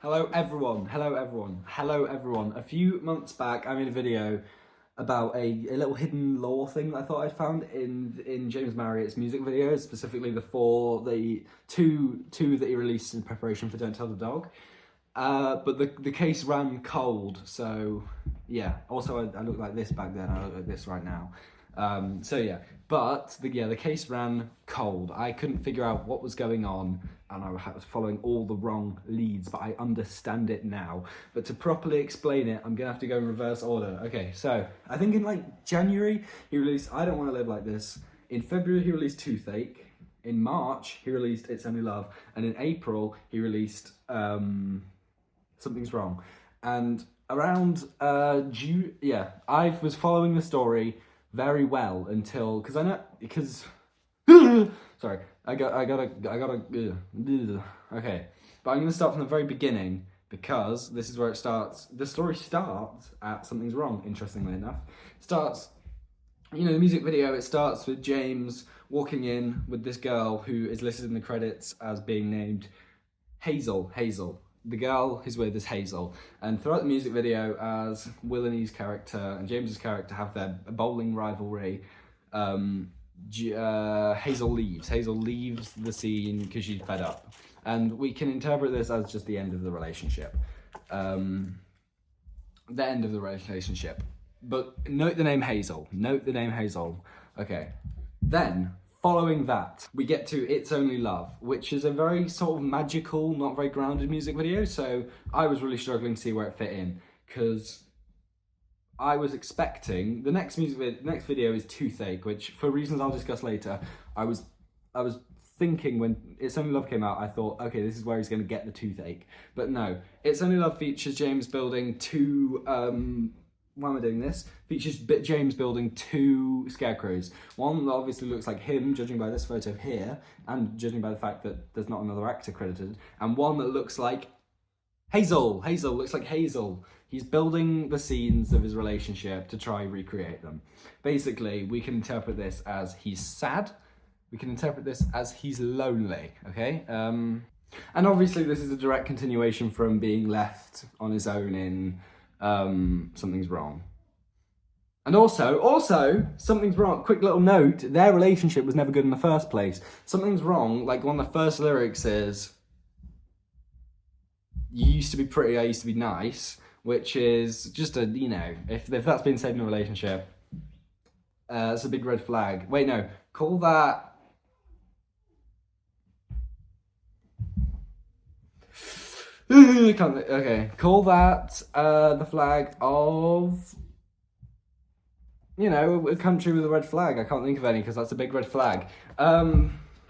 Hello everyone. A few months back I made a video about a little hidden lore thing that I thought I'd found in James Marriott's music videos, specifically the two that he released in preparation for Don't Tell the Dog. But the case ran cold, so yeah. Also, I looked like this back then, I look like this right now. So yeah, but the case ran cold. I couldn't figure out what was going on, and I was following all the wrong leads, but I understand it now. But to properly explain it, I'm gonna have to go in reverse order. Okay, so I think in like January, he released I Don't Want to Live Like This. In February, he released Toothache. In March, he released It's Only Love. And in April, he released Something's Wrong. And around June, yeah, I was following the story very well until sorry, I gotta okay, but I'm gonna start from the very beginning because this is where it starts. The story starts at Something's Wrong, interestingly enough. It starts, the music video, it starts with James walking in with this girl who is listed in the credits as being named Hazel. The girl he's with is Hazel, and throughout the music video, as Will and E's character and James's character have their bowling rivalry, Hazel leaves the scene because she's fed up, and we can interpret this as just the end of the relationship. But note the name Hazel. Okay, then following that, we get to It's Only Love, which is a very sort of magical, not very grounded music video, so I was really struggling to see where it fit in, because I was expecting, the next video is Toothache, which for reasons I'll discuss later, I was thinking when It's Only Love came out, I thought, okay, this is where he's going to get the toothache. But no, It's Only Love features James building two, why am I doing this? Features James building two scarecrows. One that obviously looks like him, judging by this photo here, and judging by the fact that there's not another actor credited, and one that looks like Hazel. Looks like Hazel. He's building the scenes of his relationship to try recreate them. Basically, we can interpret this as he's sad. We can interpret this as he's lonely, okay? And obviously this is a direct continuation from being left on his own in Something's Wrong. And also, Something's Wrong, quick little note, their relationship was never good in the first place. Something's Wrong, like one of the first lyrics is, you used to be pretty, I used to be nice, which is just a, if that's been said in a relationship, it's a big red flag. Wait, no, call that... Okay, call that the flag of, a country with a red flag. I can't think of any because that's a big red flag.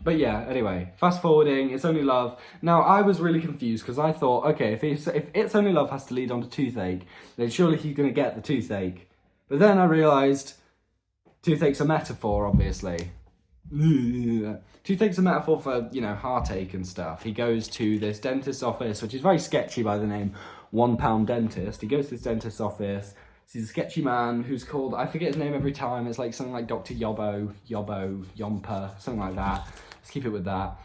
But yeah, anyway, fast forwarding, It's Only Love. Now, I was really confused because I thought, okay, if It's Only Love has to lead on to Toothache, then surely he's going to get the toothache. But then I realised toothache's a metaphor, obviously. Toothache's a metaphor for, heartache and stuff. He goes to this dentist's office, which is very sketchy by the name £1 Dentist. He goes to this dentist's office, sees a sketchy man who's called, I forget his name every time, it's like something like Dr. Yomper, something like that. Let's keep it with that.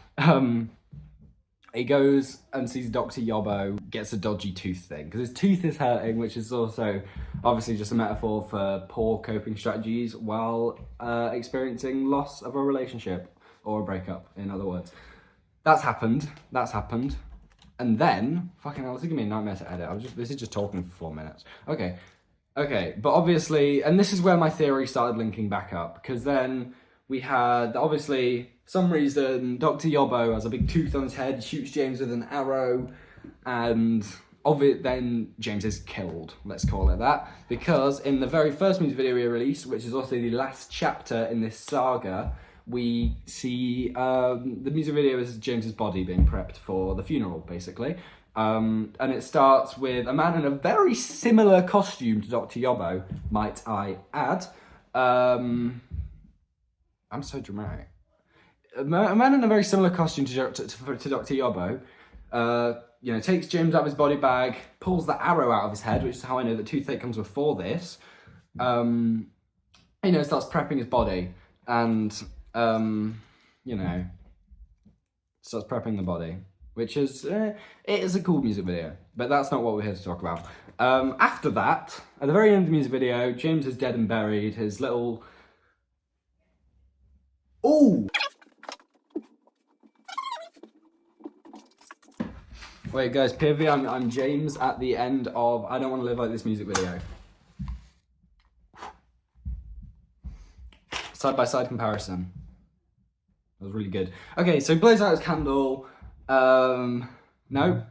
He goes and sees Dr. Yobbo, gets a dodgy tooth thing, because his tooth is hurting, which is also obviously just a metaphor for poor coping strategies while experiencing loss of a relationship, or a breakup, in other words. That's happened. And then, fucking hell, this is gonna be a nightmare to edit. This is just talking for 4 minutes. Okay, but obviously, and this is where my theory started linking back up, because then we had, obviously, for some reason, Dr. Yobbo has a big tooth on his head, shoots James with an arrow, and then James is killed, let's call it that, because in the very first music video we released, which is also the last chapter in this saga, we see the music video is James's body being prepped for the funeral, basically. And it starts with a man in a very similar costume to Dr. Yobbo, might I add. I'm so dramatic. A man in a very similar costume to Dr. Yobbo, takes James out of his body bag, pulls the arrow out of his head, which is how I know that toothache comes before this. Starts prepping his body, and starts prepping the body. which is, it is a cool music video, but that's not what we're here to talk about. After that, at the very end of the music video, James is dead and buried. His little... Ooh! Wait, guys, POV, I'm James at the end of I Don't Want to Live Like This music video. Side-by-side comparison. That was really good. Okay, so he blows out his candle. No,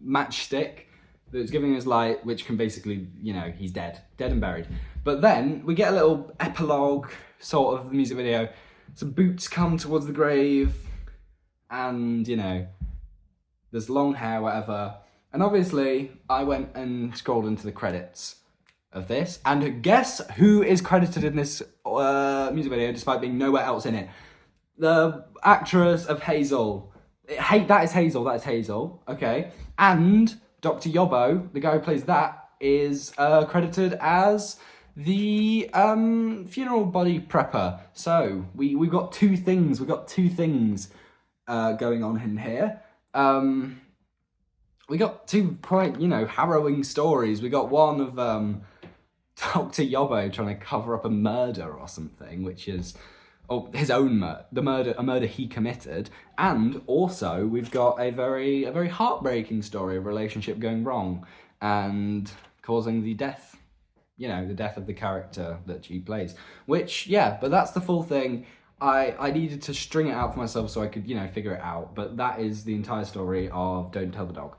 matchstick that's giving us light, which can basically, you know, he's dead and buried. But then we get a little epilogue sort of the music video. Some boots come towards the grave, and, you know, there's long hair, whatever. And obviously, I went and scrolled into the credits of this, and guess who is credited in this music video despite being nowhere else in it? The actress of Hazel. That is Hazel, okay. And Dr. Yobbo, the guy who plays that, is credited as the funeral body prepper. So we got two things. Going on in here. We got two quite, you know, harrowing stories. We got one of Dr. Yobbo trying to cover up a murder or something, which is his own murder, a murder he committed, and also we've got a very heartbreaking story of a relationship going wrong and causing the death, you know, the death of the character that she plays. Which, yeah, but that's the full thing. I needed to string it out for myself so I could, you know, figure it out. But that is the entire story of Don't Tell the Dog.